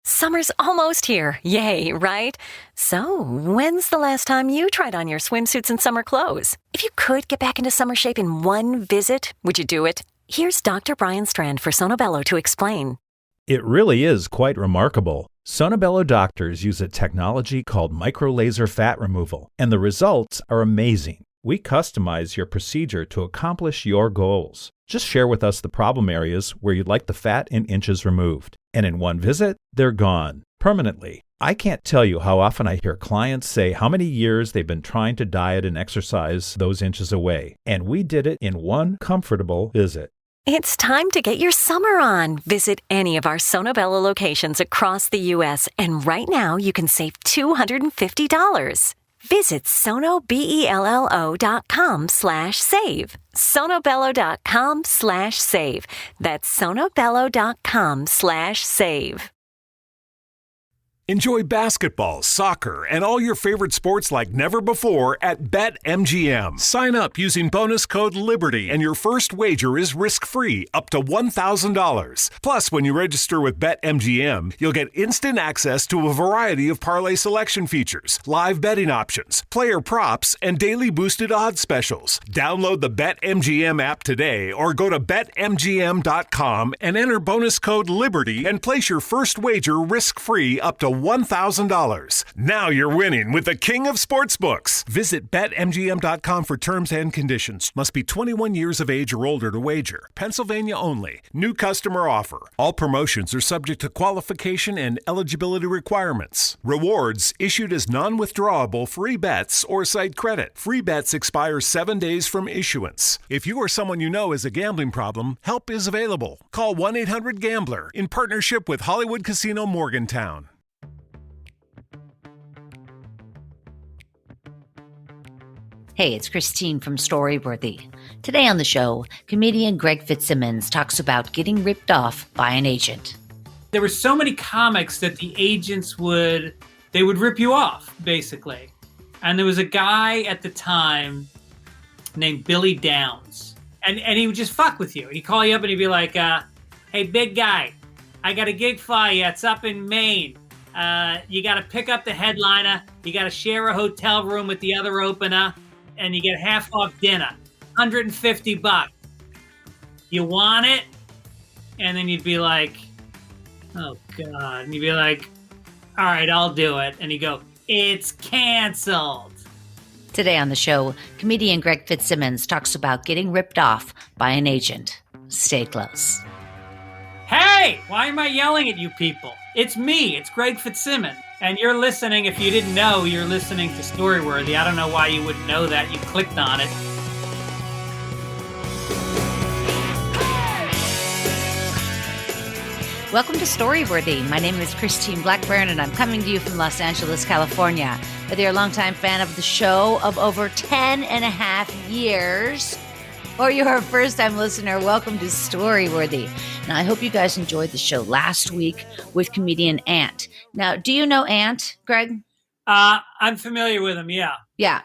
Summer's almost here. Yay, right? So, when's the last time you tried on your swimsuits and summer clothes? If you could get back into summer shape in one visit, would you do it? Here's Dr. Brian Strand for Sonobello to explain. It really is quite remarkable. Sonobello doctors use a technology called microlaser fat removal, and the results are amazing. We customize your procedure to accomplish your goals. Just share with us the problem areas where you'd like the fat in inches removed. And in one visit, they're gone permanently. I can't tell you how often I hear clients say how many years they've been trying to diet and exercise those inches away. And we did it in one comfortable visit. It's time to get your summer on. Visit any of our Sonobello locations across the U.S. and right now you can save $250. Visit sonobello.com/save. sonobello.com/save. That's sonobello.com/save. Enjoy basketball, soccer, and all your favorite sports like never before at BetMGM. Sign up using bonus code LIBERTY and your first wager is risk-free up to $1,000. Plus, when you register with BetMGM, you'll get instant access to a variety of parlay selection features, live betting options, player props, and daily boosted odds specials. Download the BetMGM app today or go to BetMGM.com and enter bonus code LIBERTY and place your first wager risk-free up to $1,000. Now you're winning with the king of sportsbooks. Visit BetMGM.com for terms and conditions. Must be 21 years of age or older to wager. Pennsylvania only. New customer offer. All promotions are subject to qualification and eligibility requirements. Rewards issued as non-withdrawable free bets or site credit. Free bets expire 7 days from issuance. If you or someone you know has a gambling problem, help is available. Call 1-800-GAMBLER in partnership with Hollywood Casino Morgantown. Hey, it's Christine from Storyworthy. Today on the show, comedian Greg Fitzsimmons talks about getting ripped off by an agent. There were so many comics that the agents would rip you off, basically. And there was a guy at the time named Billy Downs. And he would just fuck with you. He'd call you up and he'd be like, hey, big guy, I got a gig for you. It's up in Maine. You got to pick up the headliner. You got to share a hotel room with the other opener. And you get half off dinner, $150. You want it? And then you'd be like, oh God. And you'd be like, all right, I'll do it. And you go, it's canceled. Today on the show, comedian Greg Fitzsimmons talks about getting ripped off by an agent. Stay close. Hey, why am I yelling at you people? It's me. It's Greg Fitzsimmons. And you're listening, if you didn't know, you're listening to Storyworthy. I don't know why you wouldn't know that. You clicked on it. Welcome to Storyworthy. My name is Christine Blackburn, and I'm coming to you from Los Angeles, California. Whether you're a longtime fan of the show of over 10 and a half years, or you're a first-time listener, welcome to Storyworthy. Now, I hope you guys enjoyed the show last week with comedian Ant. Now, do you know Ant, Greg? I'm familiar with him, yeah. Yeah.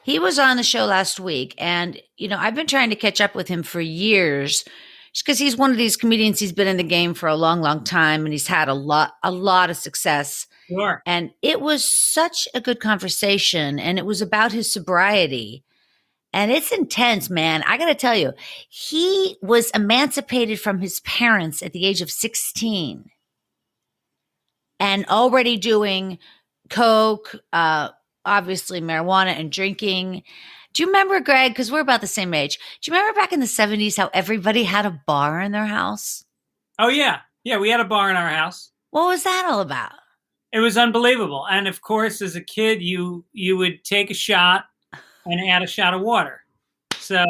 He was on the show last week, and, I've been trying to catch up with him for years because he's one of these comedians. He's been in the game for a long, long time, and he's had a lot of success. Sure. And it was such a good conversation, and it was about his sobriety. And it's intense, man. I got to tell you, he was emancipated from his parents at the age of 16 and already doing coke, obviously marijuana and drinking. Do you remember, Greg, because we're about the same age, do you remember back in the 70s how everybody had a bar in their house? Oh, yeah. Yeah, we had a bar in our house. What was that all about? It was unbelievable. And, of course, as a kid, you would take a shot and add a shot of water. So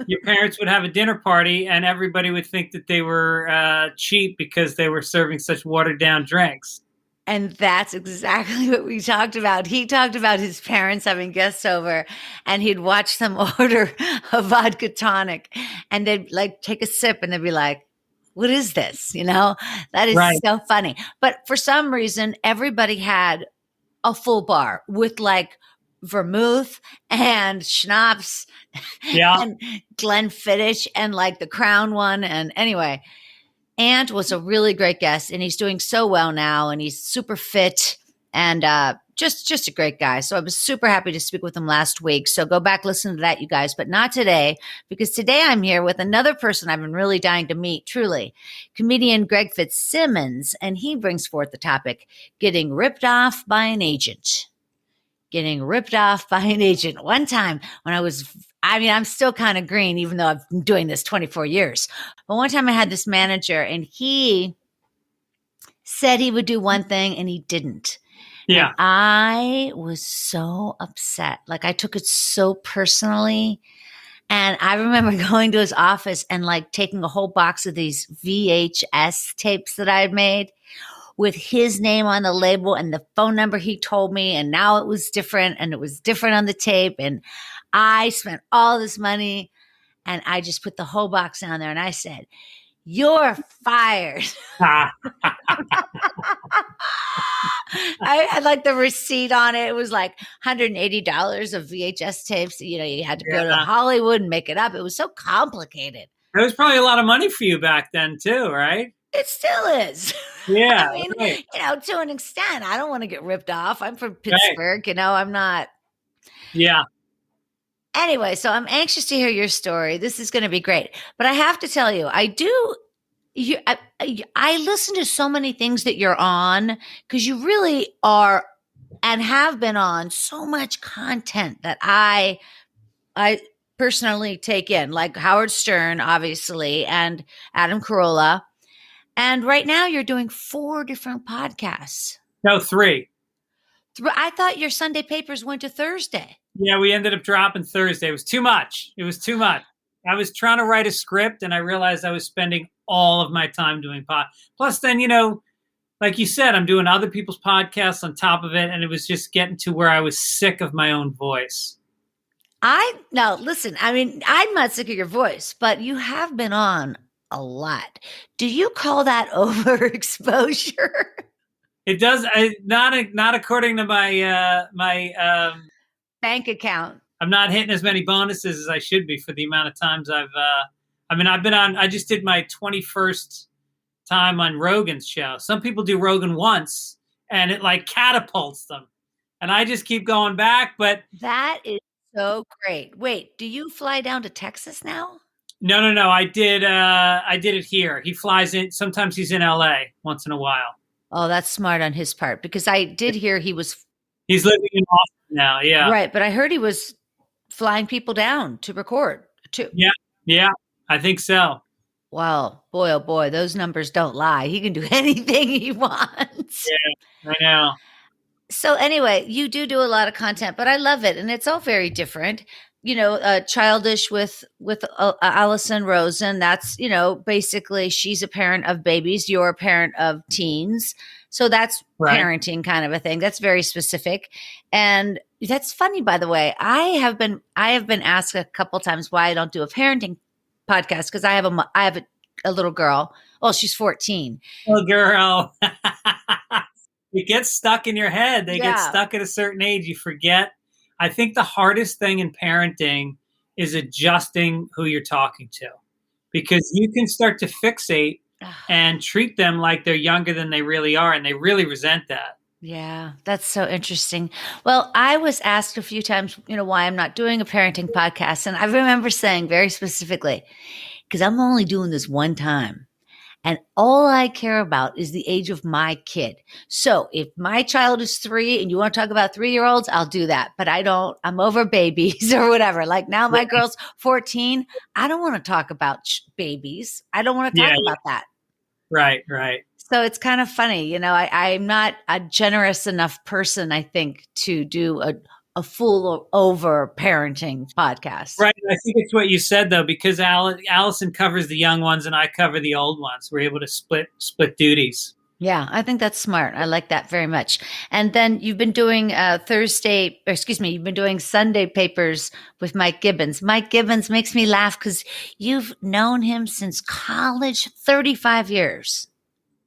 your parents would have a dinner party and everybody would think that they were cheap because they were serving such watered down drinks. And that's exactly what we talked about. He talked about his parents having guests over and he'd watch them order a vodka tonic and they'd take a sip and they'd be like, what is this? That is right. So funny. But for some reason, everybody had a full bar with vermouth and schnapps and Glenfiddich and the Crown one. And anyway, Ant was a really great guest, and he's doing so well now, and he's super fit and just a great guy. So I was super happy to speak with him last week. So go back, listen to that, you guys, but not today, because today I'm here with another person I've been really dying to meet, truly, comedian Greg Fitzsimmons, and he brings forth the topic, getting ripped off by an agent. Getting ripped off by an agent. One time when I'm still kind of green, even though I've been doing this 24 years. But one time I had this manager, and he said he would do one thing and he didn't. Yeah. And I was so upset. Like, I took it so personally. And I remember going to his office and like taking a whole box of these VHS tapes that I had made with his name on the label and the phone number he told me. And now it was different, and it was different on the tape. And I spent all this money, and I just put the whole box down there, and I said, "You're fired." I had like the receipt on it. It was like $180 of VHS tapes. You know, you had to go to Hollywood and make it up. It was so complicated. It was probably a lot of money for you back then too, right? It still is. Yeah. I mean, right. you know, to an extent, I don't want to get ripped off. I'm from Pittsburgh, Right. you know, I'm not. Yeah. Anyway, so I'm anxious to hear your story. This is going to be great. But I have to tell you, I listen to so many things that you're on, because you really are and have been on so much content that I personally take in, like Howard Stern, obviously, and Adam Carolla. And right now you're doing 4 different podcasts. No, 3. I thought your Sunday papers went to Thursday. Yeah, we ended up dropping Thursday. It was too much. I was trying to write a script, and I realized I was spending all of my time doing pod. Plus, then, you know, like you said, I'm doing other people's podcasts on top of it, and it was just getting to where I was sick of my own voice. No, listen, I mean, I'm not sick of your voice, but you have been on a lot. Do you call that overexposure? It does. Not according to my Bank account. I'm not hitting as many bonuses as I should be for the amount of times I've been on. I just did my 21st time on Rogan's show. Some people do Rogan once and it like catapults them, and I just keep going back. But that is so great. Wait, do you fly down to Texas now? No. I did it here. He flies in. Sometimes he's in LA once in a while. Oh, that's smart on his part, because I did hear he's living in Austin now. Yeah. Right. But I heard he was flying people down to record too. Yeah. I think so. Well, boy, oh boy, those numbers don't lie. He can do anything he wants. Yeah, I know. So anyway, you do a lot of content, but I love it. And it's all very different. You know, Childish with Allison Rosen. That's, you know, basically she's a parent of babies. You're a parent of teens. So that's right. Parenting kind of a thing. That's very specific. And that's funny, by the way. I have been asked a couple times why I don't do a parenting podcast, because I have a little girl. Well, she's 14. Little girl. It gets stuck in your head. They get stuck at a certain age. You forget. I think the hardest thing in parenting is adjusting who you're talking to, because you can start to fixate and treat them like they're younger than they really are, and they really resent that. Yeah, that's so interesting. Well, I was asked a few times, you know, why I'm not doing a parenting podcast. And I remember saying very specifically, because I'm only doing this one time. And all I care about is the age of my kid. So if my child is 3 and you want to talk about 3-year-olds, I'll do that. But I'm over babies or whatever. Like now my girl's 14. I don't want to talk about babies. I don't want to talk about that. Right. So it's kind of funny. You know, I'm not a generous enough person, I think, to do a full over parenting podcast. Right. I think it's what you said, though, because Allison covers the young ones and I cover the old ones. We're able to split duties. Yeah, I think that's smart. I like that very much. And then you've been doing you've been doing Sunday papers with Mike Gibbons. Mike Gibbons makes me laugh because you've known him since college, 35 years.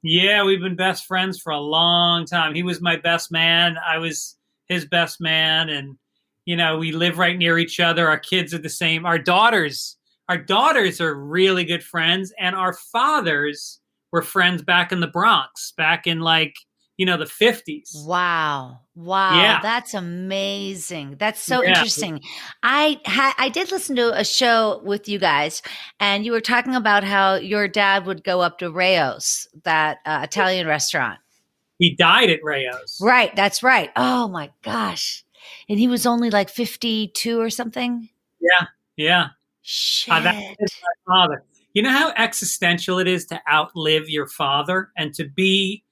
Yeah, we've been best friends for a long time. He was my best man. I was his best man. And, you know, we live right near each other. Our kids are the same. Our daughters are really good friends. And our fathers were friends back in the Bronx, back in like, the 50s. Wow. Yeah. That's amazing. That's so Yeah. interesting. I did listen to a show with you guys, and you were talking about how your dad would go up to Rayo's, that Italian restaurant. He died at Rayo's. Right. That's right. Oh my gosh. And he was only like 52 or something. Yeah. Yeah. Shit. That is my father. You know how existential it is to outlive your father and to be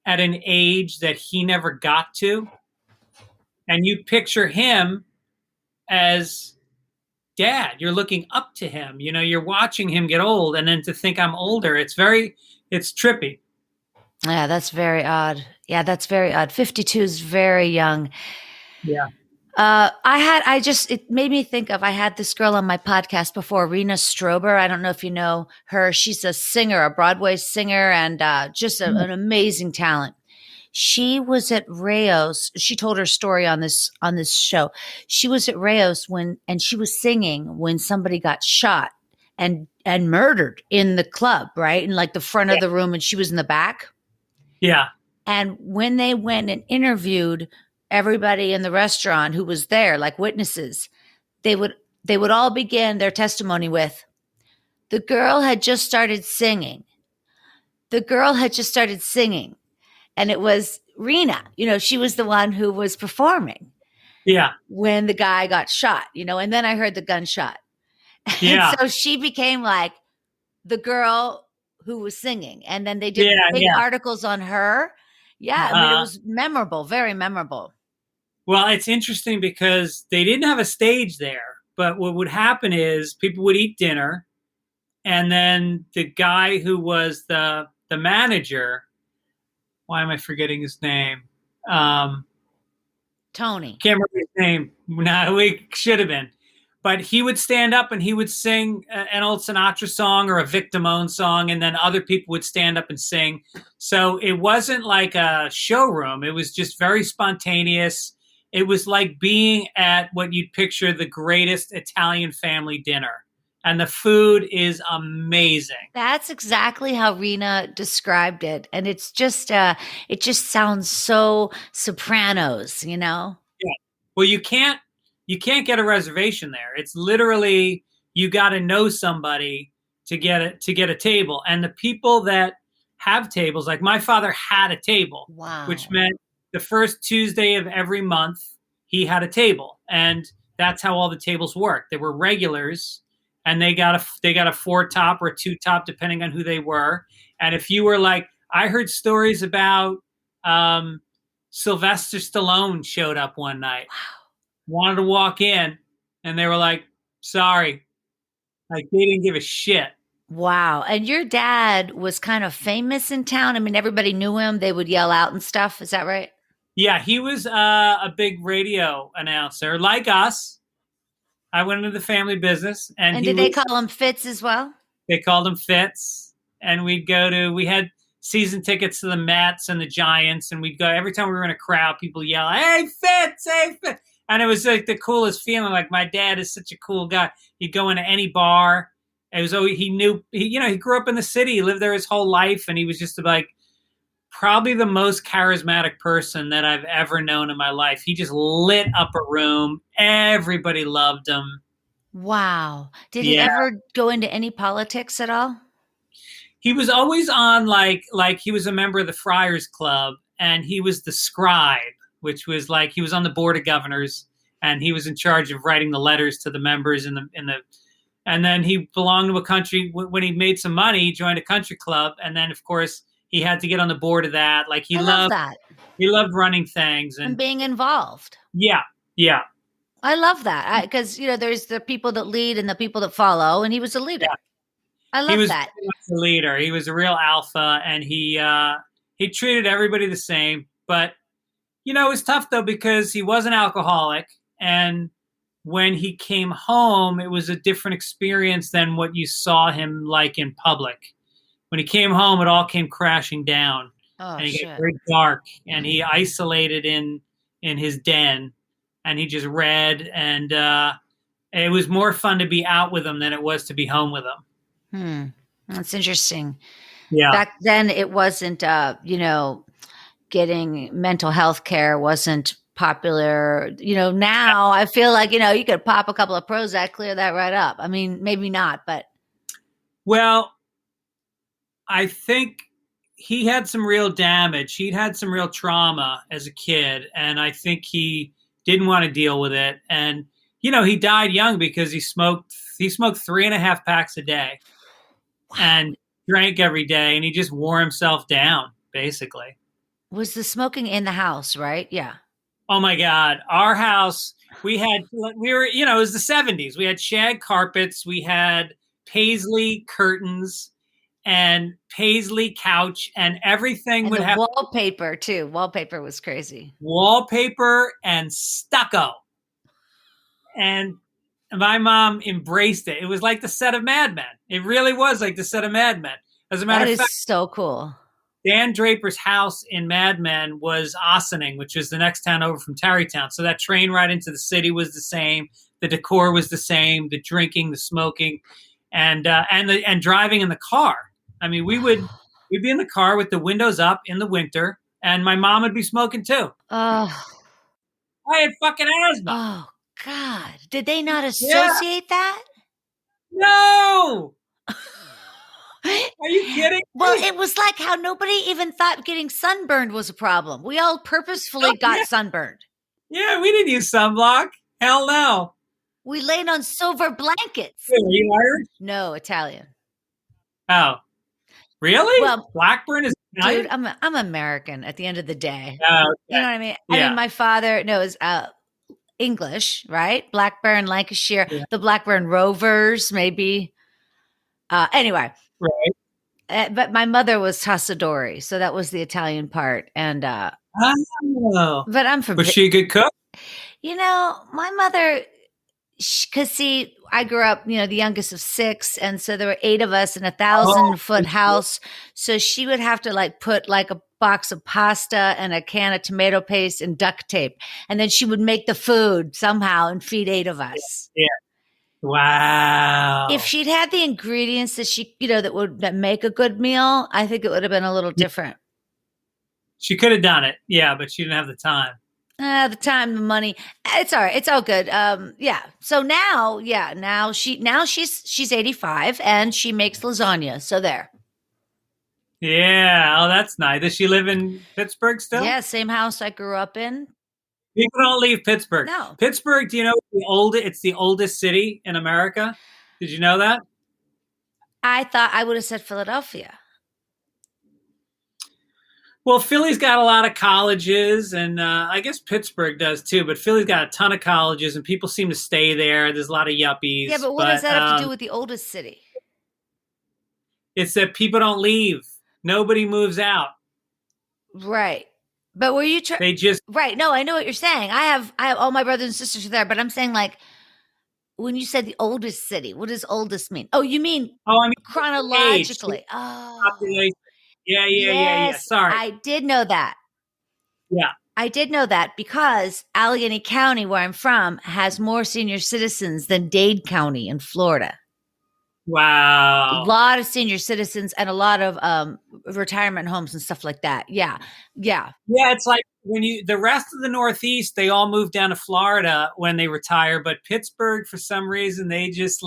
at an age that he never got to? And you picture him as dad. You're looking up to him. You're watching him get old. And then to think I'm older, it's trippy. Yeah, that's very odd. 52 is very young. Yeah. It made me think of, I had this girl on my podcast before, Rena Strober. I don't know if you know her. She's a singer, a Broadway singer, and just an amazing talent. She was at Rayo's. She told her story on this show. She was at Rayo's and she was singing when somebody got shot and murdered in the club, right? In like the front of the room, and she was in the back. Yeah. And when they went and interviewed everybody in the restaurant who was there, like witnesses, they would all begin their testimony with, the girl had just started singing. And it was Rena, she was the one who was performing. Yeah. When the guy got shot, and then I heard the gunshot. Yeah. And so she became like the girl who was singing. And then they did big articles on her. Yeah. I mean, it was memorable, very memorable. Well, it's interesting because they didn't have a stage there, but what would happen is people would eat dinner, and then the guy who was the manager, why am I forgetting his name? Tony. Can't remember his name. No, we should have been. But he would stand up and he would sing an old Sinatra song or a Vic Damone song, and then other people would stand up and sing. So it wasn't like a showroom. It was just very spontaneous. It was like being at what you'd picture the greatest Italian family dinner. And the food is amazing. That's exactly how Rena described it. And it's just, it just sounds so Sopranos, Yeah. Well, you can't get a reservation there. It's literally, you got to know somebody to get a table. And the people that have tables, like my father had a table, wow, which meant the first Tuesday of every month, he had a table. And that's how all the tables worked. There were regulars, and they got a 4-top or a 2-top, depending on who they were. And if you were like, I heard stories about Sylvester Stallone showed up one night, wanted to walk in, and they were like, sorry. Like, they didn't give a shit. Wow. And your dad was kind of famous in town. I mean, everybody knew him. They would yell out and stuff. Is that right? Yeah, he was a big radio announcer, like us. I went into the family business. And did they call him Fitz as well? They called him Fitz. And we had season tickets to the Mets and the Giants. And we'd go, every time we were in a crowd, people yell, hey, Fitz, hey, Fitz. And it was like the coolest feeling. Like, my dad is such a cool guy. He'd go into any bar. It was always, he grew up in the city. He lived there his whole life. And he was just like probably the most charismatic person that I've ever known in my life. He just lit up a room. Everybody loved him. Wow. Did he ever go into any politics at all? He was always on like he was a member of the Friars Club, and he was the scribe, which was like, he was on the board of governors, and he was in charge of writing the letters to the members and then he belonged to a country. When he made some money, he joined a country club. And then of course he had to get on the board of that. Like, he loved that. He loved running things and being involved. Yeah. Yeah. I love that. Because, there's the people that lead and the people that follow, and he was a leader. Yeah. I love that. He was a leader. He was a real alpha, and he treated everybody the same. But, it was tough though, because he was an alcoholic, and when he came home, it was a different experience than what you saw him like in public. When he came home, it all came crashing down. Oh, and he got very dark, and he isolated in his den, and he just read, and it was more fun to be out with him than it was to be home with him. That's interesting. Yeah. Back then it wasn't, getting mental health care wasn't popular. Now I feel like, you could pop a couple of Prozac, clear that right up. I mean, maybe not, but. Well, I think he had some real damage. He'd had some real trauma as a kid, and I think he didn't want to deal with it. And, he died young because he smoked 3.5 packs a day and drank every day, and he just wore himself down, basically. Was the smoking in the house, right? Yeah. Oh my God. Our house, it was the 70s. We had shag carpets. We had paisley curtains and paisley couch, and everything would have wallpaper too. Wallpaper was crazy. Wallpaper and stucco. And my mom embraced it. It was like the set of Mad Men. It really was like the set of Mad Men. As a matter of fact, that is so cool. Dan Draper's house in Mad Men was Ossining, which is the next town over from Tarrytown. So that train ride into the city was the same. The decor was the same. The drinking, the smoking, and driving in the car. I mean, we'd be in the car with the windows up in the winter, and my mom would be smoking too. Oh, I had fucking asthma. Oh God! Did they not associate that? No. Are you kidding? Well, it was like how nobody even thought getting sunburned was a problem. We all purposefully got sunburned. Yeah, we didn't use sunblock. Hell no. We laid on silver blankets. Are you Irish? No, Italian. Oh, really? Well, Blackburn is Italian? Dude, I'm American at the end of the day. Oh, okay. You know what I mean? Yeah. I mean, my father is English, right? Blackburn, Lancashire, the Blackburn Rovers, maybe. Anyway. Right. But my mother was Tassadori, so that was the Italian part. And but I'm from. Was she a good cook? My mother, because see, I grew up, the youngest of 6, and so there were 8 of us in a 1,000-foot house. So she would have to put a box of pasta and a can of tomato paste and duct tape, and then she would make the food somehow and feed 8 of us. Yeah. Wow. If she'd had the ingredients that she, that make a good meal, I think it would have been a little different. She could have done it. Yeah, but she didn't have the time. The time, the money. It's all right. It's all good. Yeah. So now she's 85 and she makes lasagna. So there. Yeah. Oh, that's nice. Does she live in Pittsburgh still? Yeah. Same house I grew up in. People don't leave Pittsburgh. No. Pittsburgh, do you know it's the oldest city in America? Did you know that? I thought I would have said Philadelphia. Well, Philly's got a lot of colleges, and I guess Pittsburgh does too, but Philly's got a ton of colleges, and people seem to stay there. There's a lot of yuppies. Yeah, but what does that have to do with the oldest city? It's that people don't leave. Nobody moves out. Right. But were you they just right? No, I know what you're saying. I have all my brothers and sisters are there, but I'm saying when you said the oldest city, what does oldest mean? Oh, you mean chronologically? Age, oh, population. Yeah. Sorry, I did know that. Yeah, I did know that because Allegheny County, where I'm from, has more senior citizens than Dade County in Florida. Wow. A lot of senior citizens and a lot of retirement homes and stuff like that. Yeah. It's like the rest of the Northeast, they all move down to Florida when they retire, but Pittsburgh, for some reason, they just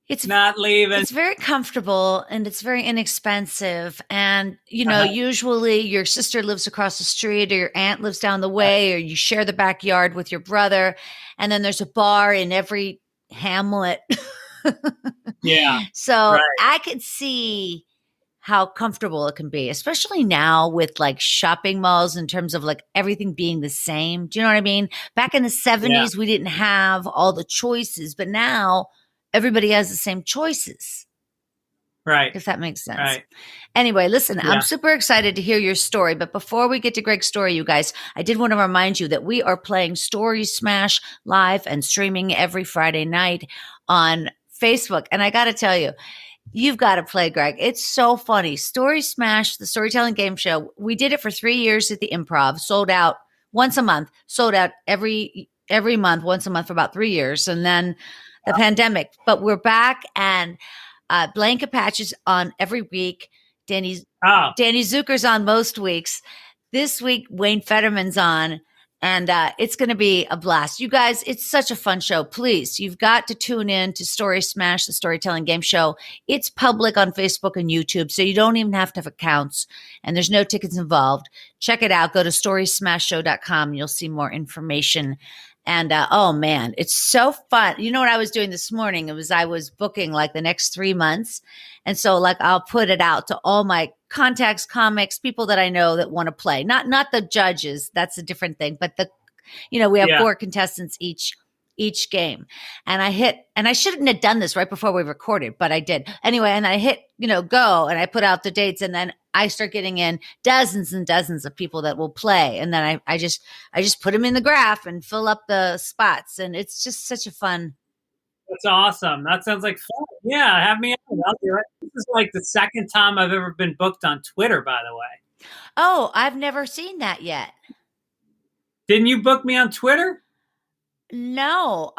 it's not leaving. It's very comfortable and it's very inexpensive. And, usually your sister lives across the street or your aunt lives down the way or you share the backyard with your brother. And then there's a bar in every hamlet. Yeah. So I could see how comfortable it can be, especially now with shopping malls in terms of everything being the same. Do you know what I mean? Back in the 70s, we didn't have all the choices, but now everybody has the same choices. Right. If that makes sense. Right. Anyway, listen, I'm super excited to hear your story. But before we get to Greg's story, you guys, I did want to remind you that we are playing Story Smash live and streaming every Friday night on Facebook. And I got to tell you, you've got to play, Greg. It's so funny. Story Smash, the storytelling game show. We did it for 3 years at the Improv, sold out once a month, sold out every month, once a month for about 3 years. And then the pandemic, but we're back and blanket patches on every week. Danny Oh, Zucker's on most weeks. This week, Wayne Fetterman's on, and it's going to be a blast. You guys, it's such a fun show. Please, you've got to tune in to Story Smash, the storytelling game show. It's public on Facebook and YouTube, so you don't even have to have accounts, and there's no tickets involved. Check it out. Go to storysmashshow.com, and you'll see more information. And oh man, it's so fun. You know what I was doing this morning? I was booking like the next 3 months. And so like I'll put it out to all my contacts, comics, people that I know that want to play. Not the judges, that's a different thing, but we have 4 contestants each game. And I shouldn't have done this right before we recorded, but I did. Anyway, and I hit, go, and I put out the dates, and then I start getting in dozens and dozens of people that will play. And then I just put them in the graph and fill up the spots. And it's just such a fun. that's awesome. That sounds like fun. Yeah, have me on. I'll do it. This is like the second time I've ever been booked on Twitter, by the way. Oh, I've never seen that yet. Didn't you book me on Twitter? No,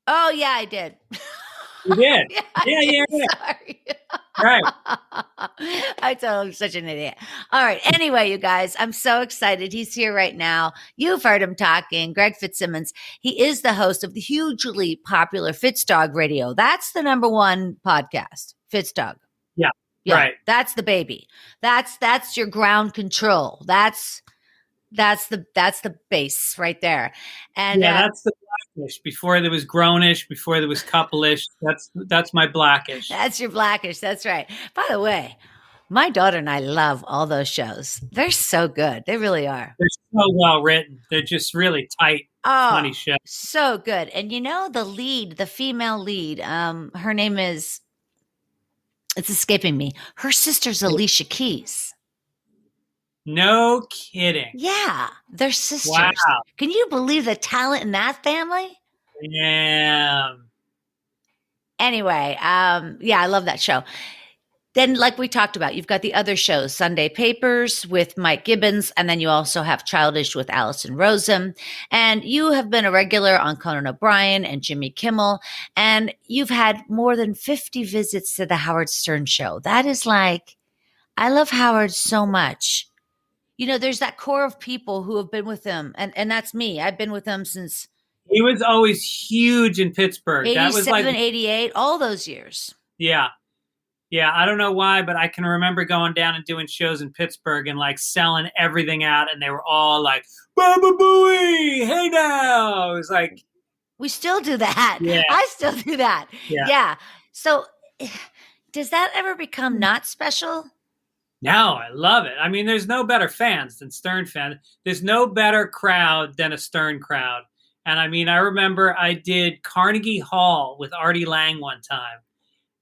oh yeah, I did. You did? Yeah. Yeah. Sorry. Right. I told him such an idiot. All right. Anyway, you guys, I'm so excited. He's here right now. You've heard him talking. Greg Fitzsimmons. He is the host of the hugely popular Fitzdog Radio. That's the #1 podcast, Fitzdog. Yeah. Right. That's the baby. That's your ground control. That's the base right there. And that's the blackish. Before there was grownish, before there was couple-ish. That's my blackish. That's your blackish. That's right. By the way, my daughter and I love all those shows. They're so good. They really are. They're so well written. They're just really tight, funny shows. So good. And the female lead, her name is, it's escaping me. Her sister's Alicia Keys. No kidding. Yeah, they're sisters. Wow. Can you believe the talent in that family? Yeah. Anyway, I love that show. Then, like we talked about, you've got the other shows, Sunday Papers with Mike Gibbons, and then you also have Childish with Allison Rosen. And you have been a regular on Conan O'Brien and Jimmy Kimmel, and you've had more than 50 visits to the Howard Stern Show. That is like, I love Howard so much. There's that core of people who have been with him, and that's me. I've been with him since he was always huge in Pittsburgh. 87, that was like 88, all those years. Yeah. Yeah, I don't know why, but I can remember going down and doing shows in Pittsburgh and like selling everything out, and they were all like, Baba Booey, hey now. It was like, we still do that. Yeah. I still do that. Yeah. So does that ever become not special? No, I love it. I mean, there's no better fans than Stern fans. There's no better crowd than a Stern crowd. And I mean, I remember I did Carnegie Hall with Artie Lang one time.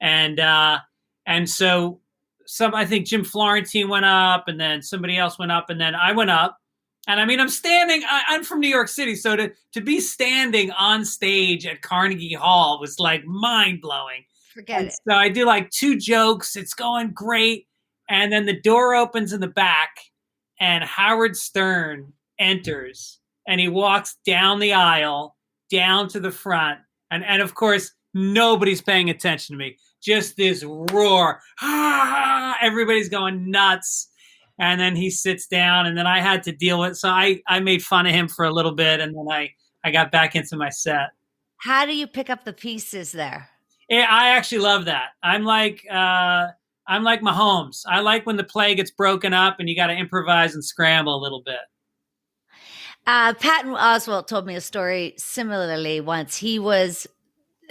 And so I think Jim Florentine went up, and then somebody else went up, and then I went up. And I mean, I'm from New York City. So to be standing on stage at Carnegie Hall was like mind blowing. Forget it. So I do like 2 jokes. It's going great. And then the door opens in the back, and Howard Stern enters, and he walks down the aisle, down to the front. And of course, nobody's paying attention to me. Just this roar. Ah! Everybody's going nuts. And then he sits down, and then I had to deal with it. So I made fun of him for a little bit, and then I got back into my set. How do you pick up the pieces there? I actually love that. I'm like Mahomes. I like when the play gets broken up and you got to improvise and scramble a little bit. Patton Oswalt told me a story similarly once. He was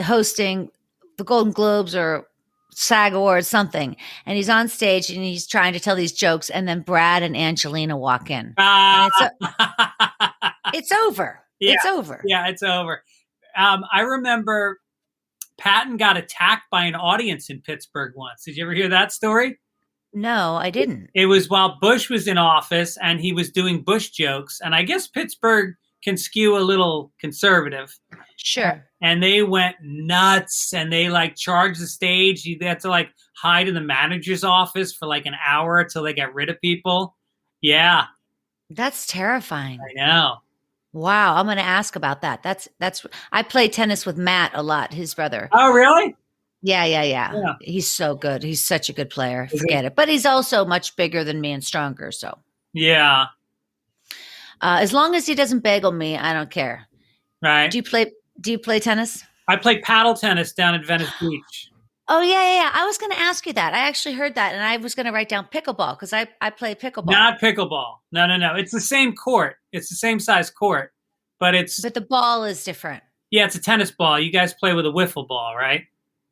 hosting the Golden Globes or SAG Awards, something, and he's on stage and he's trying to tell these jokes, and then Brad and Angelina walk in. It's over. Yeah. It's over. Yeah, it's over. I remember Patton got attacked by an audience in Pittsburgh once. Did you ever hear that story? No, I didn't. It was while Bush was in office, and he was doing Bush jokes. And I guess Pittsburgh can skew a little conservative. Sure. And they went nuts, and they like charged the stage. They had to like hide in the manager's office for like an hour until they got rid of people. Yeah. That's terrifying. I know. Wow, I'm going to ask about that. That's I play tennis with Matt a lot, his brother. Oh, really? Yeah. Yeah. He's so good. He's such a good player. Forget it. But he's also much bigger than me and stronger. So Yeah. as long as he doesn't bagel me, I don't care. Right. Do you play tennis? I play paddle tennis down at Venice Beach. Oh, yeah. I was going to ask you that. I actually heard that, and I was going to write down pickleball because I play pickleball. Not pickleball. No. It's the same court. It's the same size court, but the ball is different. Yeah, it's a tennis ball. You guys play with a wiffle ball, right?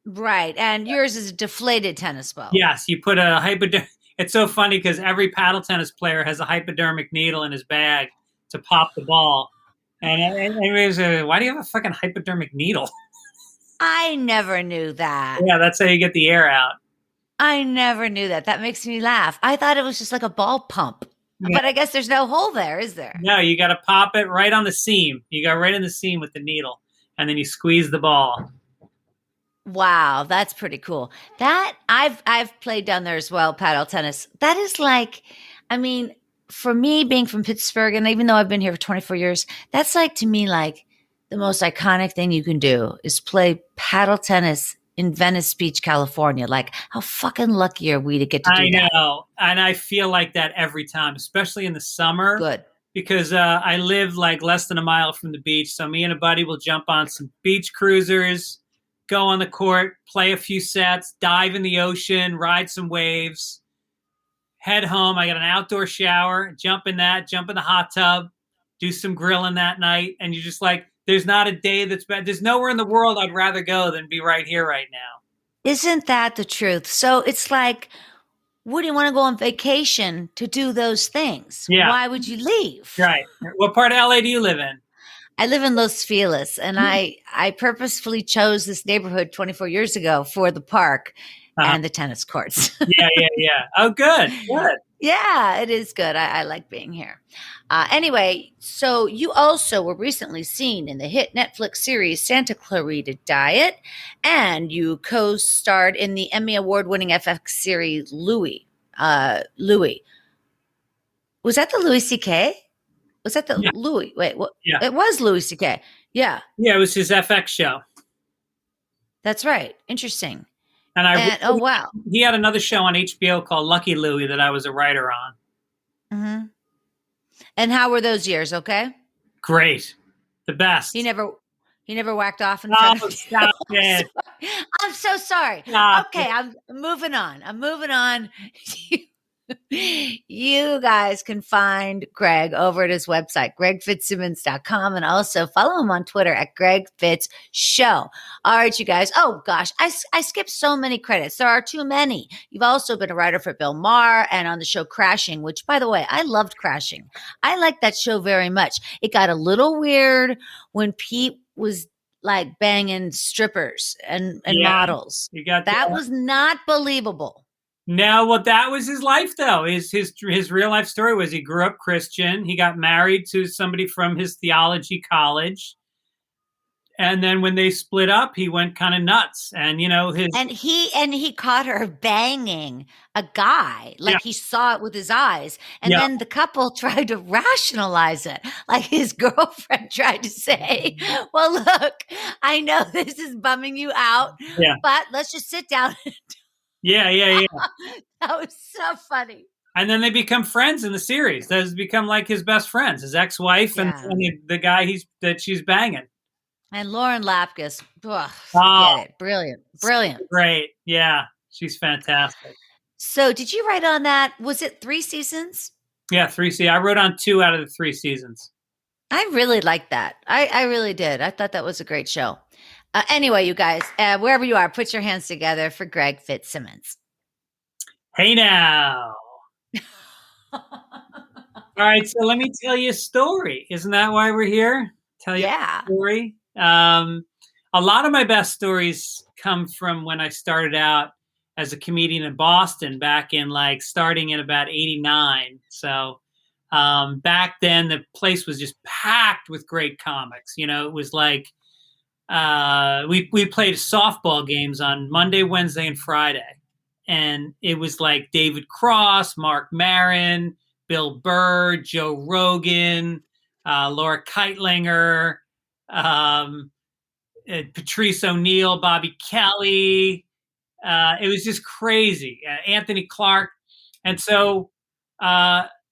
Right, and yours is a deflated tennis ball. Yes, you put a hypodermic. It's so funny because every paddle tennis player has a hypodermic needle in his bag to pop the ball. And anyways, why do you have a fucking hypodermic needle? I never knew that. Yeah, that's how you get the air out. I never knew that. That makes me laugh. I thought it was just like a ball pump. Yeah. But I guess there's no hole there, is there? No, you got to pop it right on the seam. You go right in the seam with the needle, and then you squeeze the ball. Wow, that's pretty cool. That I've played down there as well, paddle tennis. That is like, I mean, for me being from Pittsburgh, and even though I've been here for 24 years, that's like to me like the most iconic thing you can do is play paddle tennis in Venice Beach, California. Like, how fucking lucky are we to get to do that? I know. And I feel like that every time, especially in the summer. Good. Because I live like less than a mile from the beach. So me and a buddy will jump on some beach cruisers, go on the court, play a few sets, dive in the ocean, ride some waves, head home. I got an outdoor shower, jump in the hot tub, do some grilling that night. And you're just like, there's not a day that's bad. There's nowhere in the world I'd rather go than be right here right now. Isn't that the truth? So it's like, would you want to go on vacation to do those things? Yeah. Why would you leave? Right. What part of LA do you live in? I live in Los Feliz, and I purposefully chose this neighborhood 24 years ago for the park and the tennis courts. Yeah. Oh, good. Yeah, it is good. I like being here. Anyway, so you also were recently seen in the hit Netflix series Santa Clarita Diet, and you co-starred in the Emmy Award-winning FX series Louie. Louie. Was that the Louis C.K.? Was that the Louis? Wait, what? Yeah. It was Louis C.K. Yeah. Yeah, it was his FX show. That's right. Interesting. And oh, wow. He had another show on HBO called Lucky Louie that I was a writer on. Mm-hmm. And how were those years? Okay. Great. The best. He never whacked off in front of you. Stop it. I'm so sorry. Stop okay, I'm moving on. You guys can find Greg over at his website, gregfitzsimmons.com, and also follow him on Twitter at Greg Fitz Show. All right, you guys. Oh, gosh, I skipped so many credits. There are too many. You've also been a writer for Bill Maher and on the show Crashing, which, by the way, I loved Crashing. I liked that show very much. It got a little weird when Pete was like banging strippers and models. That was not believable. No, well, that was his life, though. His real life story was he grew up Christian. He got married to somebody from his theology college. And then when they split up, he went kind of nuts. And, he caught her banging a guy. Like he saw it with his eyes. And then the couple tried to rationalize it. Like his girlfriend tried to say, well, look, I know this is bumming you out, but let's just sit down. Yeah. That was so funny. And then they become friends in the series. Those become like his best friends, his ex-wife and the guy that she's banging. And Lauren Lapkus, forget it. Brilliant. Great. Yeah, she's fantastic. So did you write on that? Was it 3 seasons? Yeah, 3 seasons. I wrote on 2 out of the 3 seasons. I really liked that. I really did. I thought that was a great show. Anyway, you guys, wherever you are, put your hands together for Greg Fitzsimmons. Hey now. All right, so let me tell you a story. Isn't that why we're here? Tell you a story. A lot of my best stories come from when I started out as a comedian in Boston back in starting in about 89. So back then the place was just packed with great comics. It was like we played softball games on Monday, Wednesday, and Friday. And it was like David Cross, Mark Maron, Bill Burr, Joe Rogan, Laura Keitlinger. Patrice O'Neill, Bobby Kelly. It was just crazy. Anthony Clark. And so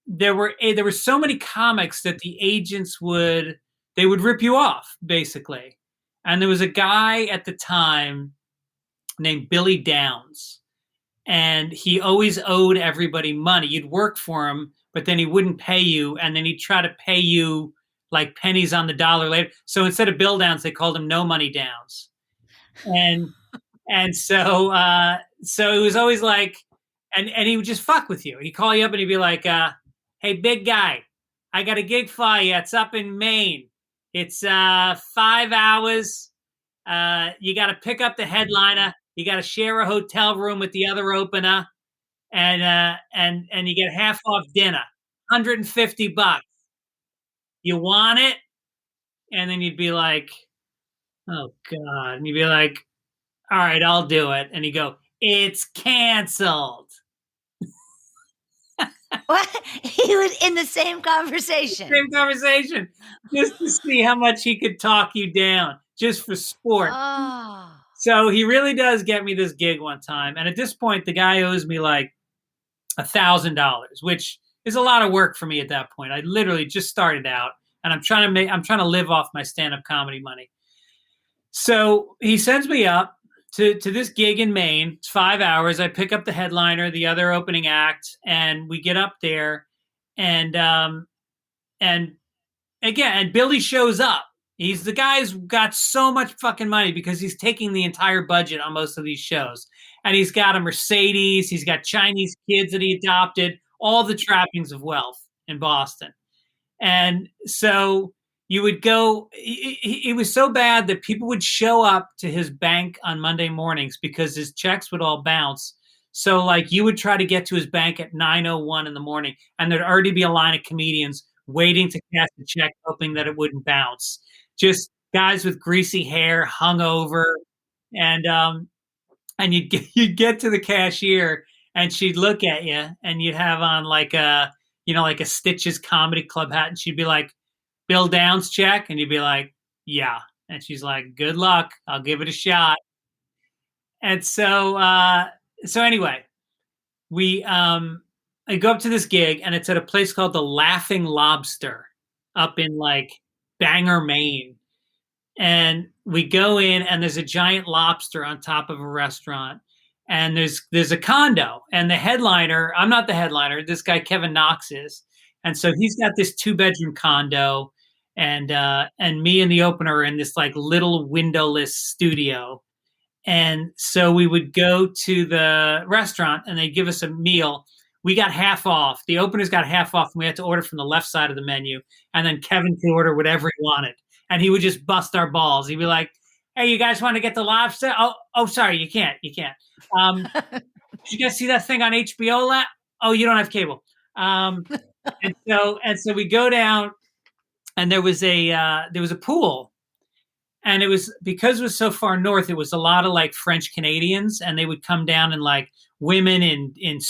there were so many comics that the agents would rip you off, basically. And there was a guy at the time named Billy Downs, and he always owed everybody money. You'd work for him, but then he wouldn't pay you, and then he'd try to pay you like pennies on the dollar later. So instead of Bill Downs, they called him No Money Downs. And so it was always like, and he would just fuck with you. He'd call you up and he'd be like, hey, big guy, I got a gig for you. It's up in Maine. It's 5 hours. You got to pick up the headliner. You got to share a hotel room with the other opener, and you get half off dinner, $150. You want it? And then you'd be like, oh God. And you'd be like, all right, I'll do it. And he'd go, it's canceled. What? He was in the same conversation. Just to see how much he could talk you down, just for sport. Oh. So he really does get me this gig one time. And at this point, the guy owes me like $1,000, which is a lot of work for me at that point. I literally just started out, and I'm trying to live off my stand-up comedy money. So he sends me up to this gig in Maine. It's 5 hours. I pick up the headliner, the other opening act, and we get up there, and Billy shows up. He's the guy's got so much fucking money because he's taking the entire budget on most of these shows. And he's got a Mercedes. He's got Chinese kids that he adopted, all the trappings of wealth in Boston. And so you would go, it was so bad that people would show up to his bank on Monday mornings because his checks would all bounce. So like you would try to get to his bank at 9:01 in the morning, and there'd already be a line of comedians waiting to cash the check, hoping that it wouldn't bounce. Just guys with greasy hair, hungover, and you'd get to the cashier, and she'd look at you, and you'd have on like a Stitches Comedy Club hat, and she'd be like, Bill Downs check? And you'd be like, yeah. And she's like, good luck. I'll give it a shot. And so anyway, I go up to this gig, and it's at a place called the Laughing Lobster up in like Bangor, Maine. And we go in, and there's a giant lobster on top of a restaurant. And there's a condo, and the headliner, I'm not the headliner, this guy Kevin Knox is. And so he's got this 2-bedroom condo, and me and the opener are in this like little windowless studio. And so we would go to the restaurant, and they'd give us a meal. We got half off. The openers got half off, and we had to order from the left side of the menu. And then Kevin could order whatever he wanted. And he would just bust our balls. He'd be like, hey, you guys want to get the lobster? Oh, sorry, you can't. Did you guys see that thing on HBO? Oh, you don't have cable. And so we go down, and there was a pool, and it was, because it was so far north, it was a lot of like French Canadians, and they would come down, and like women in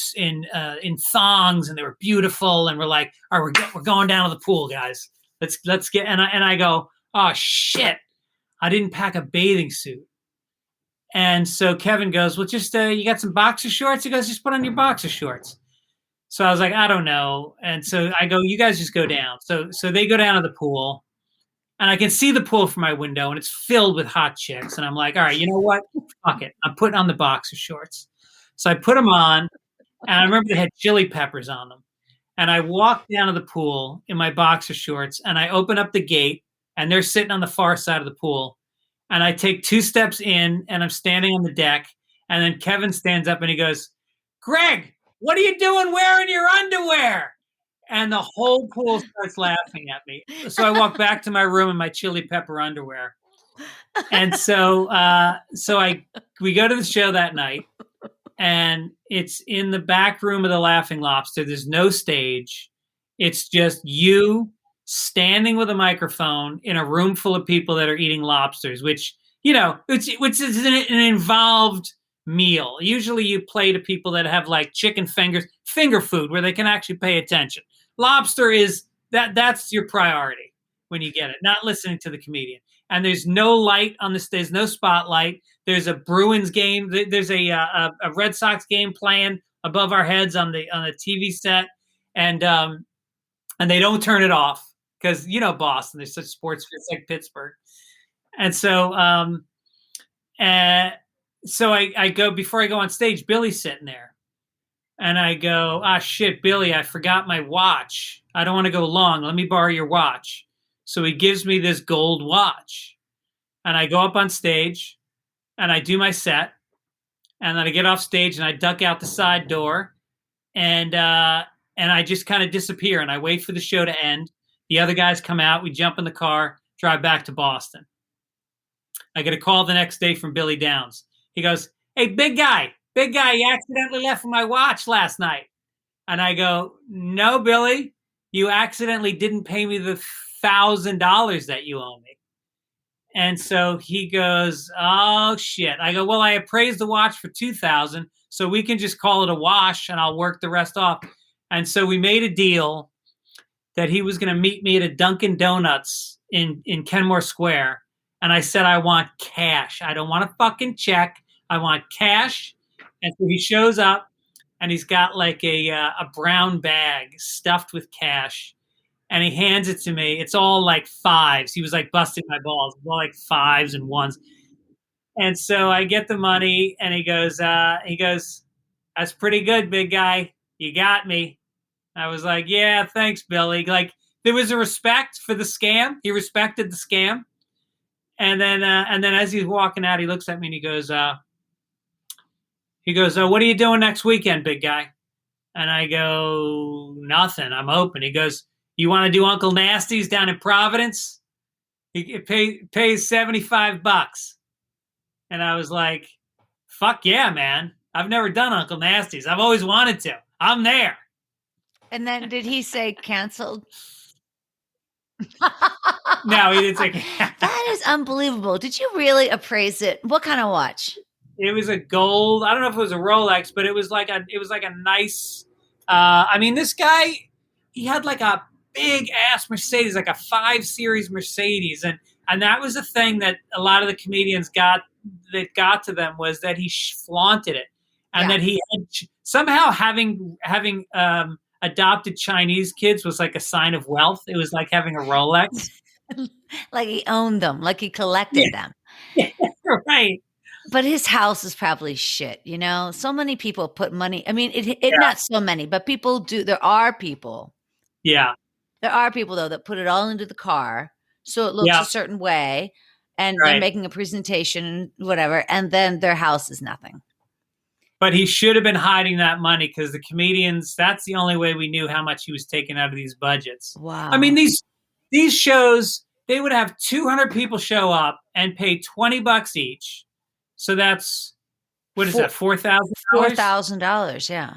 thongs, and they were beautiful, and we're like, all right, we're going down to the pool, guys. Let's get, and I go, oh shit, I didn't pack a bathing suit. And so Kevin goes, well, just you got some boxer shorts? He goes, just put on your boxer shorts. So I was like, I don't know. And so I go, you guys just go down. So they go down to the pool, and I can see the pool from my window, and it's filled with hot chicks. And I'm like, all right, you know what? Fuck it. I'm putting on the boxer shorts. So I put them on, and I remember they had chili peppers on them. And I walked down to the pool in my boxer shorts, and I open up the gate, and they're sitting on the far side of the pool. And I take 2 steps in, and I'm standing on the deck. And then Kevin stands up, and he goes, Greg, what are you doing wearing your underwear? And the whole pool starts laughing at me. So I walk back to my room in my chili pepper underwear. And so we go to the show that night, and it's in the back room of the Laughing Lobster. There's no stage. It's just you standing with a microphone in a room full of people that are eating lobsters, which is an involved meal. Usually you play to people that have like chicken fingers, finger food, where they can actually pay attention. Lobster is that's your priority when you get it, not listening to the comedian. and there's no light on this. There's no spotlight. There's a Bruins game. There's a Red Sox game playing above our heads on the TV set, and they don't turn it off because Boston. There's such sports fans like Pittsburgh, and so I go before I go on stage. Billy's sitting there, and I go, shit, Billy, I forgot my watch. I don't want to go long. Let me borrow your watch. So he gives me this gold watch, and I go up on stage, and I do my set, and then I get off stage and I duck out the side door, and I just kind of disappear, and I wait for the show to end. The other guys come out. We jump in the car, drive back to Boston. I get a call the next day from Billy Downs. He goes, "Hey, big guy, you accidentally left my watch last night." And I go, "No, Billy, you accidentally didn't pay me the $1,000 that you owe me." And so he goes, "Oh shit." I go, "Well, I appraised the watch for $2,000, so we can just call it a wash and I'll work the rest off." And so we made a deal that he was going to meet me at a Dunkin' Donuts in Kenmore Square. And I said, "I want cash. I don't want a fucking check. I want cash." And so he shows up, and he's got like a brown bag stuffed with cash. And he hands it to me. It's all like fives. He was like busting my balls. It's all like fives and ones. And so I get the money, and he goes, "That's pretty good, big guy. You got me." I was like, "Yeah, thanks, Billy." Like, there was a respect for the scam. He respected the scam. And then as he's walking out, he looks at me and he goes, "What are you doing next weekend, big guy?" And I go, "Nothing. I'm open." He goes, "You want to do Uncle Nasty's down in Providence? It pays $75. And I was like, "Fuck yeah, man. I've never done Uncle Nasty's. I've always wanted to. I'm there." And then did he say canceled? No, he didn't say. That is unbelievable. Did you really appraise it? What kind of watch? It was a gold. I don't know if it was a Rolex, but it was like a nice. This guy, he had like a big ass Mercedes, like a 5 Series Mercedes, and that was the thing that a lot of the comedians got to them, was that he flaunted it, and that he had somehow having adopted Chinese kids was like a sign of wealth. It was like having a Rolex. Like he owned them, like he collected them. Yeah, right. But his house is probably shit, So many people put money. I mean, not so many, but people do. There are people. Yeah. There are people, though, that put it all into the car so it looks a certain way, and they're making a presentation, whatever, and then their house is nothing. But he should have been hiding that money, because the comedians, that's the only way we knew how much he was taking out of these budgets. Wow. I mean, these shows, they would have 200 people show up and pay $20 each. So that's, what is that, $4,000? $4,000, yeah.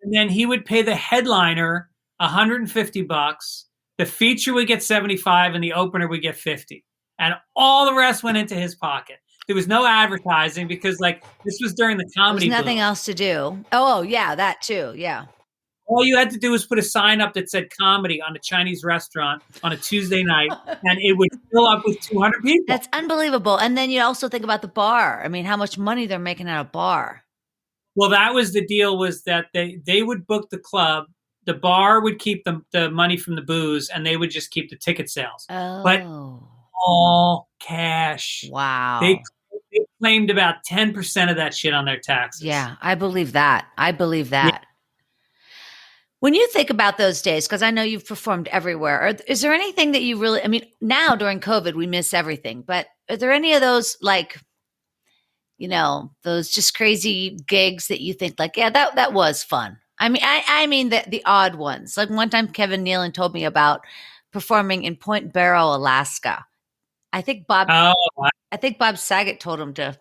And then he would pay the headliner $150. The feature would get $75, and the opener would get $50. And all the rest went into his pocket. There was no advertising, because like this was during the comedy boom. There's nothing else to do. Oh yeah, that too. Yeah. All you had to do was put a sign up that said comedy on a Chinese restaurant on a Tuesday night, and it would fill up with 200 people. That's unbelievable. And then you also think about the bar. I mean, how much money they're making at a bar. Well, that was the deal, was that they would book the club. The bar would keep the money from the booze, and they would just keep the ticket sales. Oh. But all cash. Wow. They claimed about 10% of that shit on their taxes. Yeah, I believe that. Yeah. When you think about those days, because I know you've performed everywhere, is there anything that you really, I mean, now during COVID, we miss everything, but are there any of those, like, those just crazy gigs that you think like, yeah, that was fun? I mean the odd ones. Like one time Kevin Nealon told me about performing in Point Barrow, Alaska. I think Bob Saget told him to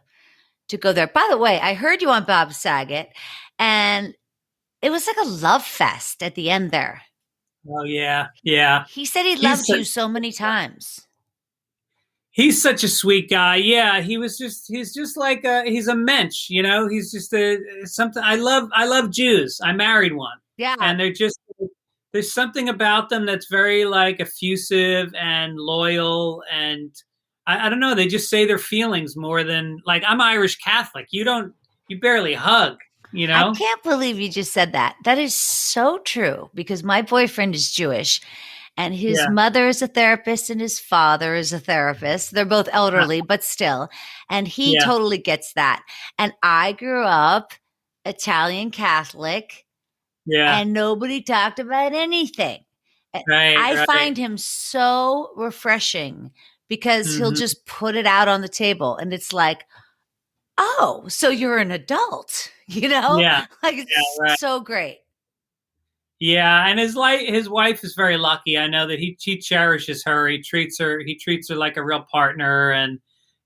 go there. By the way, I heard you on Bob Saget, and it was like a love fest at the end there. Oh yeah, yeah. He said he loved you so many times. He's such a sweet guy. Yeah, he's just like he's a mensch, He's just something. I love Jews. I married one. Yeah, and there's something about them that's very like effusive and loyal, and I don't know. They just say their feelings more than, like, I'm Irish Catholic. You barely hug, you know? I can't believe you just said that. That is so true because my boyfriend is Jewish and his mother is a therapist and his father is a therapist. They're both elderly, but still. And he totally gets that. And I grew up Italian Catholic and nobody talked about anything. I find him so refreshing because he'll just put it out on the table and it's like, oh, so you're an adult, you know? Yeah. Like it's so great. Yeah, and his wife is very lucky. I know that he cherishes her. He treats her like a real partner, and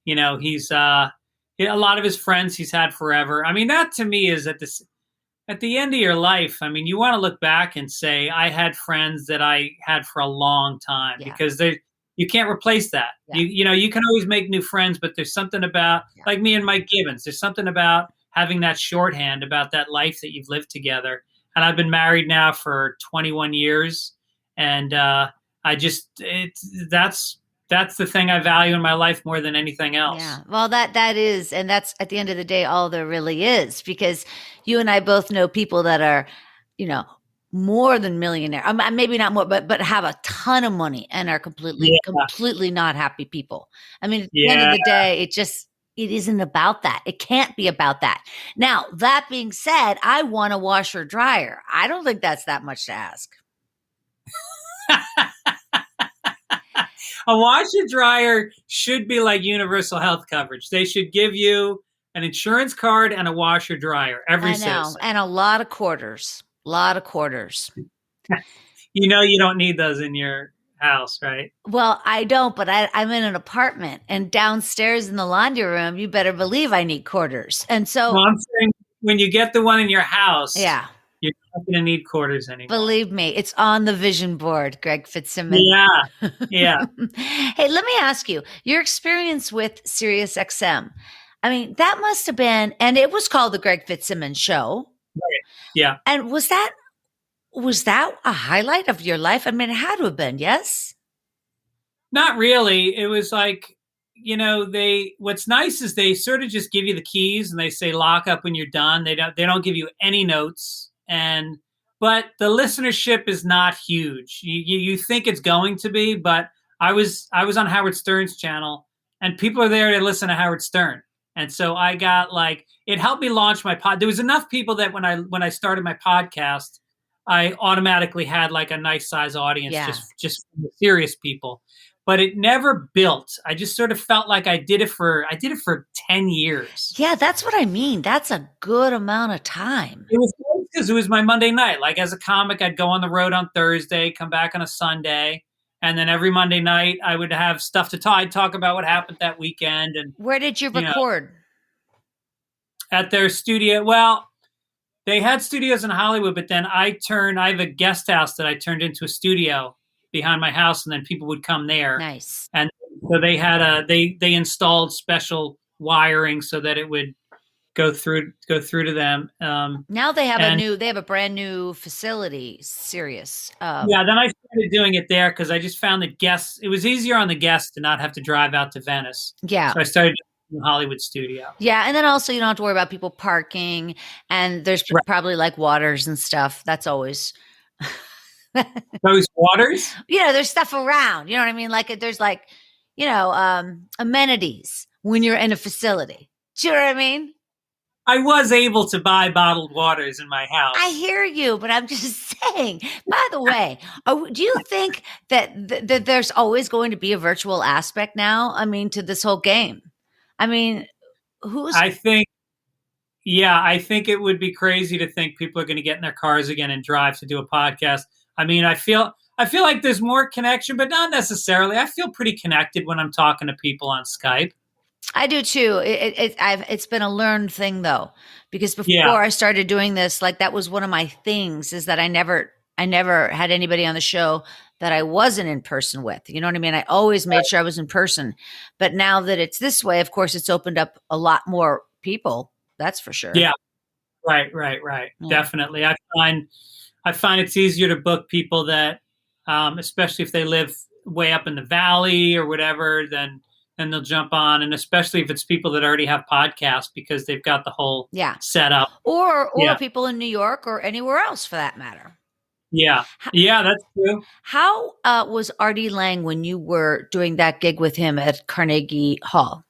you know he's a lot of his friends he's had forever. I mean, that to me is at the end of your life. I mean, you want to look back and say I had friends that I had for a long time because you can't replace that. Yeah. You know you can always make new friends, but there's something about like me and Mike Gibbons. There's something about having that shorthand about that life that you've lived together. And I've been married now for 21 years. And that's the thing I value in my life more than anything else. Yeah. Well, that is, and that's at the end of the day, all there really is, because you and I both know people that are, you know, more than millionaire. Maybe not more, but have a ton of money and are completely not happy people. I mean, at the end of the day, it isn't about that. It can't be about that. Now, that being said, I want a washer dryer. I don't think that's that much to ask. A washer dryer should be like universal health coverage. They should give you an insurance card and a washer dryer every citizen. And a lot of quarters. You know you don't need those in your house, right? Well, I don't, but I'm in an apartment, and downstairs in the laundry room, you better believe I need quarters. And so I'm saying when you get the one in your house, you're not going to need quarters anymore. Believe me, it's on the vision board, Greg Fitzsimmons. Yeah. Hey, let me ask you, your experience with SiriusXM. I mean, that must have been, and it was called the Greg Fitzsimmons Show. Right. Yeah. And was that a highlight of your life? I mean, it had to have been, yes? Not really. It was like, you know, what's nice is they sort of just give you the keys and they say lock up when you're done. They don't give you any notes. But the listenership is not huge. You think it's going to be, but I was on Howard Stern's channel and people are there to listen to Howard Stern. And so I got it helped me launch my pod. There was enough people that when I started my podcast, I automatically had like a nice size audience, just serious people, but it never built. I just sort of felt like I did it for 10 years. Yeah. That's what I mean. That's a good amount of time. It was because it was my Monday night. Like as a comic, I'd go on the road on Thursday, come back on a Sunday. And then every Monday night I would have stuff to talk. I'd talk about what happened that weekend. And where did you record? At their studio. Well, they had studios in Hollywood, but then I have a guest house that I turned into a studio behind my house, and then people would come there. Nice. And so they had they installed special wiring so that it would go through to them. Now they have a brand new facility, Sirius. Then I started doing it there because I just found that it was easier on the guests to not have to drive out to Venice. Yeah. So I started in the Hollywood studio. Yeah. And then also you don't have to worry about people parking, and there's probably like waters and stuff. That's always those waters. You know, there's stuff around, you know what I mean? Like there's like, you know, amenities when you're in a facility. Do you know what I mean? I was able to buy bottled waters in my house. I hear you, but I'm just saying, by the way, do you think that there's always going to be a virtual aspect now? I mean, to this whole game? I mean, I think it would be crazy to think people are going to get in their cars again and drive to do a podcast. I mean, I feel like there's more connection, but not necessarily. I feel pretty connected when I'm talking to people on Skype. I do too. It's been a learned thing though, because before I started doing this, like that was one of my things, is that I never had anybody on the show that I wasn't in person with. You know what I mean? I always made sure I was in person. But now that it's this way, of course, it's opened up a lot more people. That's for sure. Yeah. Right. Yeah. Definitely. I find it's easier to book people that, especially if they live way up in the valley or whatever, than and they'll jump on, and especially if it's people that already have podcasts because they've got the whole setup. Or people in New York or anywhere else for that matter. Yeah. Yeah, that's true. How was Artie Lang when you were doing that gig with him at Carnegie Hall?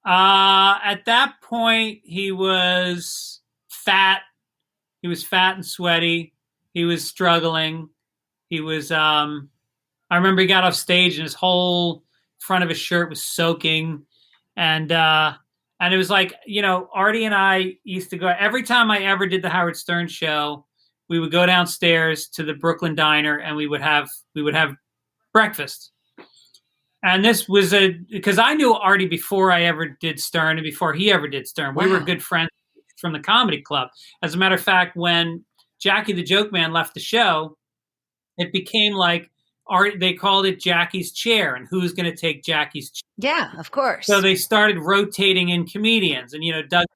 At that point, he was fat. He was fat and sweaty. He was struggling. He was, I remember he got off stage and his whole front of his shirt was soaking. And it was like, Artie and I used to go, every time I ever did the Howard Stern show, we would go downstairs to the Brooklyn Diner and we would have breakfast. And this was because I knew Artie before I ever did Stern and before he ever did Stern. Wow. We were good friends from the comedy club. As a matter of fact, when Jackie the Joke Man left the show, it became like they called it Jackie's chair, and who's going to take Jackie's chair? Yeah, of course. So they started rotating in comedians, and Doug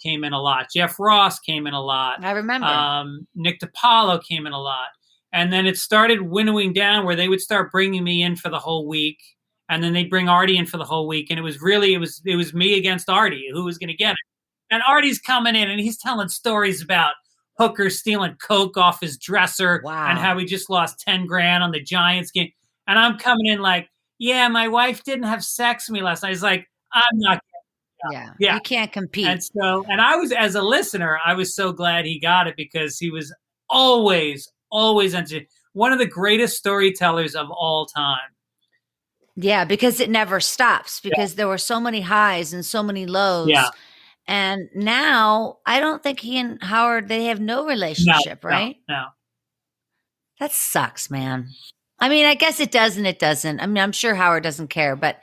came in a lot, Jeff Ross came in a lot. I remember. Nick DiPaolo came in a lot, and then it started winnowing down where they would start bringing me in for the whole week, and then they'd bring Artie in for the whole week, and it was me against Artie, who was going to get it. And Artie's coming in, and he's telling stories about Hooker stealing coke off his dresser. Wow. And how he just lost 10 grand on the Giants game. And I'm coming in like, yeah, my wife didn't have sex with me last night. He's like, I'm not. Yeah. You can't compete. And I was, as a listener, I was so glad he got it because he was always entertaining. One of the greatest storytellers of all time. Yeah, because it never stops because there were so many highs and so many lows. Yeah. And now I don't think he and Howard, they have no relationship, right? No. That sucks, man. I mean, I guess it does and it doesn't. I mean, I'm sure Howard doesn't care, but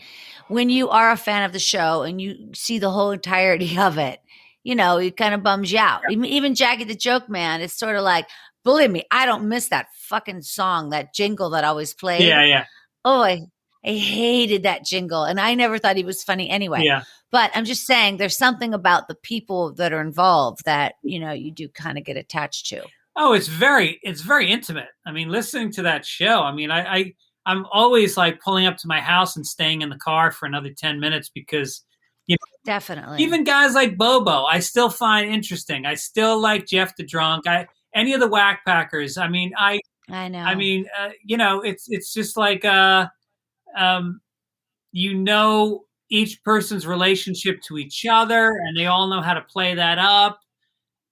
when you are a fan of the show and you see the whole entirety of it, it kind of bums you out. Yeah. Even Jackie the Joke Man, it's sort of like, believe me, I don't miss that fucking song, that jingle that always played. Yeah. Oh, I hated that jingle, and I never thought he was funny anyway. Yeah. But I'm just saying there's something about the people that are involved that, you do kind of get attached to. Oh, it's very intimate. I mean, listening to that show, I mean, I'm always like pulling up to my house and staying in the car for another 10 minutes because, definitely. Even guys like Bobo, I still find interesting. I still like Jeff the Drunk. Any of the Whack Packers. I mean, I know. I mean, it's just like, each person's relationship to each other, and they all know how to play that up.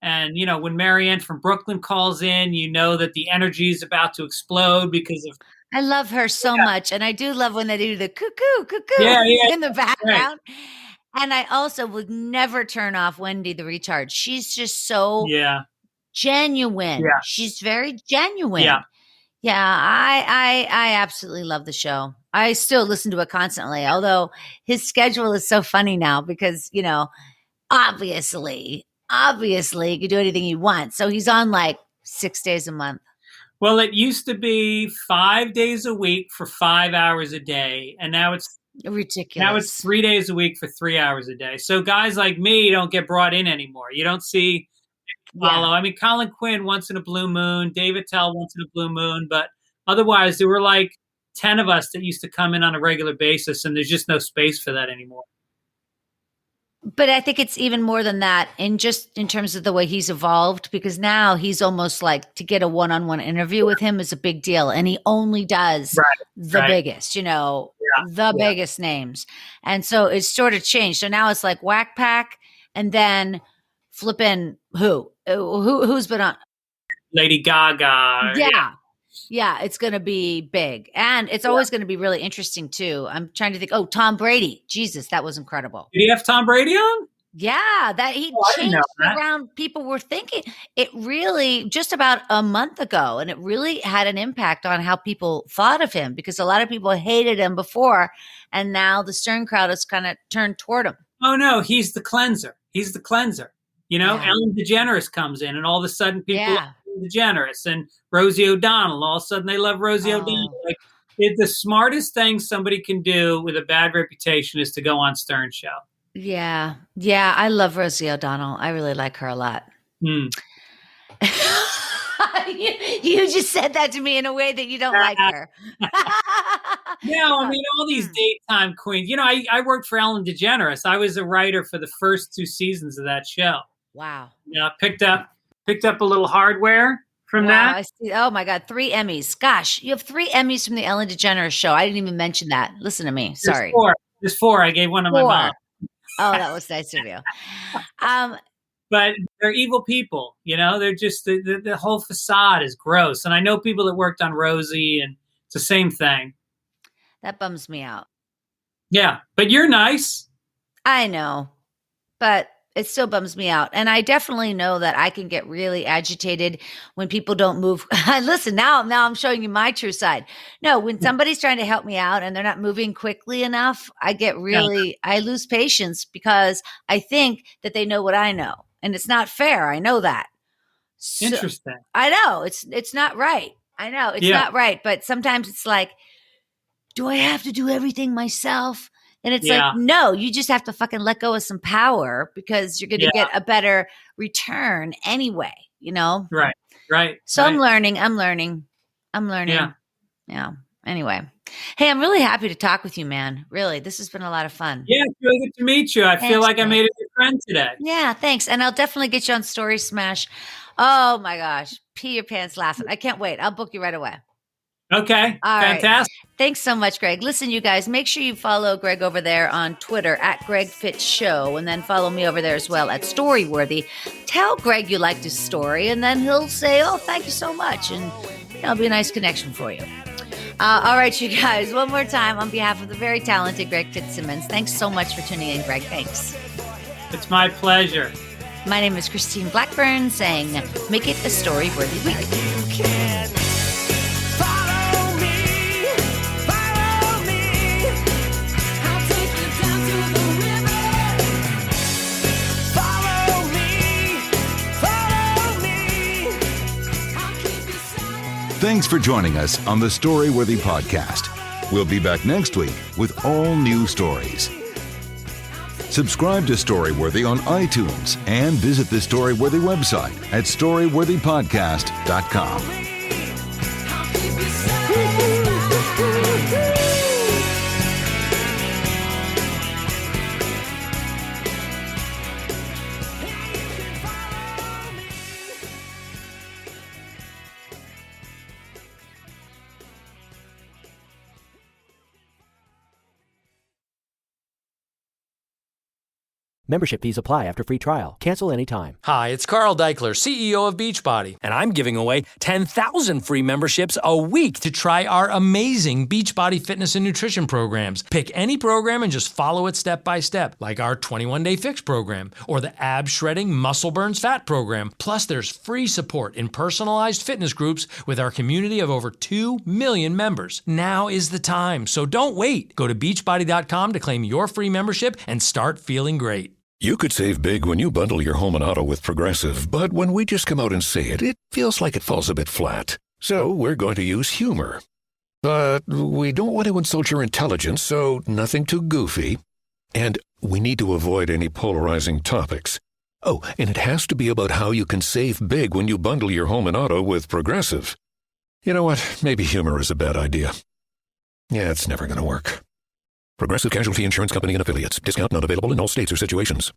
And, when Marianne from Brooklyn calls in, that the energy is about to explode because of. I love her so much. And I do love when they do the cuckoo in the background. Right. And I also would never turn off Wendy the retard. She's just so genuine. Yeah. She's very genuine. Yeah. Yeah, I absolutely love the show. I still listen to it constantly, although his schedule is so funny now because, obviously you can do anything you want. So he's on like 6 days a month. Well, it used to be 5 days a week for 5 hours a day. And now it's ridiculous. Now it's 3 days a week for 3 hours a day. So guys like me don't get brought in anymore. You don't see follow. I mean, Colin Quinn once in a blue moon, Dave Attell once in a blue moon, but otherwise there were like 10 of us that used to come in on a regular basis, and there's just no space for that anymore. But I think it's even more than that in terms of the way he's evolved, because now he's almost like, to get a one-on-one interview with him is a big deal. And he only does the biggest, biggest names. And so it's sort of changed. So now it's like Whack Pack and then flipping who's been on? Lady Gaga. Yeah, it's going to be big. And it's always going to be really interesting, too. I'm trying to think. Oh, Tom Brady. Jesus, that was incredible. Did he have Tom Brady on? Yeah, that he changed around. People were thinking it really just about a month ago. And it really had an impact on how people thought of him, because a lot of people hated him before. And now the Stern crowd has kind of turned toward him. Oh, no, he's the cleanser. Ellen DeGeneres comes in, and all of a sudden people love DeGeneres, and Rosie O'Donnell. All of a sudden they love Rosie O'Donnell. Like, the smartest thing somebody can do with a bad reputation is to go on Stern show. Yeah, I love Rosie O'Donnell. I really like her a lot. You just said that to me in a way that you don't like her. No, I mean, all these daytime queens. I worked for Ellen DeGeneres. I was a writer for the first 2 seasons of that show. Wow. Yeah, picked up a little hardware from that. I see. Oh my God, 3 Emmys. Gosh, you have 3 Emmys from the Ellen DeGeneres show. I didn't even mention that. Listen to me. Sorry. There's 4. I gave one to my mom. Oh, that was nice of you. But they're evil people, They're just the whole facade is gross. And I know people that worked on Rosie, and it's the same thing. That bums me out. Yeah, but you're nice. I know, but it still bums me out. And I definitely know that I can get really agitated when people don't move. Listen, now I'm showing you my true side. No, when somebody's trying to help me out and they're not moving quickly enough, I get I lose patience because I think that they know what I know. And it's not fair. I know that. So, interesting. I know it's not right. I know it's not right. But sometimes it's like, do I have to do everything myself? And it's like, no, you just have to fucking let go of some power because you're going to get a better return anyway, Right. So I'm learning. Yeah. Anyway. Hey, I'm really happy to talk with you, man. Really, this has been a lot of fun. Yeah, it's really good to meet you. I feel like I made a good friend today. Yeah, thanks. And I'll definitely get you on Story Smash. Oh my gosh. Pee your pants laughing. I can't wait. I'll book you right away. Okay. All fantastic. Right. Thanks so much, Greg. Listen, you guys, make sure you follow Greg over there on Twitter at Greg Fitz Show, and then follow me over there as well at Storyworthy. Tell Greg you liked his story, and then he'll say, "Oh, thank you so much," and it'll be a nice connection for you. All right, you guys, one more time on behalf of the very talented Greg Fitzsimmons. Thanks so much for tuning in, Greg. Thanks. It's my pleasure. My name is Christine Blackburn, saying, make it a story-worthy week. Thanks for joining us on the Storyworthy Podcast. We'll be back next week with all new stories. Subscribe to Storyworthy on iTunes and visit the Storyworthy website at storyworthypodcast.com. Membership fees apply after free trial. Cancel anytime. Hi, it's Carl Deichler, CEO of Beachbody, and I'm giving away 10,000 free memberships a week to try our amazing Beachbody fitness and nutrition programs. Pick any program and just follow it step by step, like our 21-Day Fix program or the Ab Shredding Muscle Burns Fat program. Plus, there's free support in personalized fitness groups with our community of over 2 million members. Now is the time, so don't wait. Go to beachbody.com to claim your free membership and start feeling great. You could save big when you bundle your home and auto with Progressive, but when we just come out and say it, it feels like it falls a bit flat. So we're going to use humor. But we don't want to insult your intelligence, so nothing too goofy. And we need to avoid any polarizing topics. Oh, and it has to be about how you can save big when you bundle your home and auto with Progressive. You know what? Maybe humor is a bad idea. Yeah, it's never going to work. Progressive Casualty Insurance Company and Affiliates. Discount not available in all states or situations.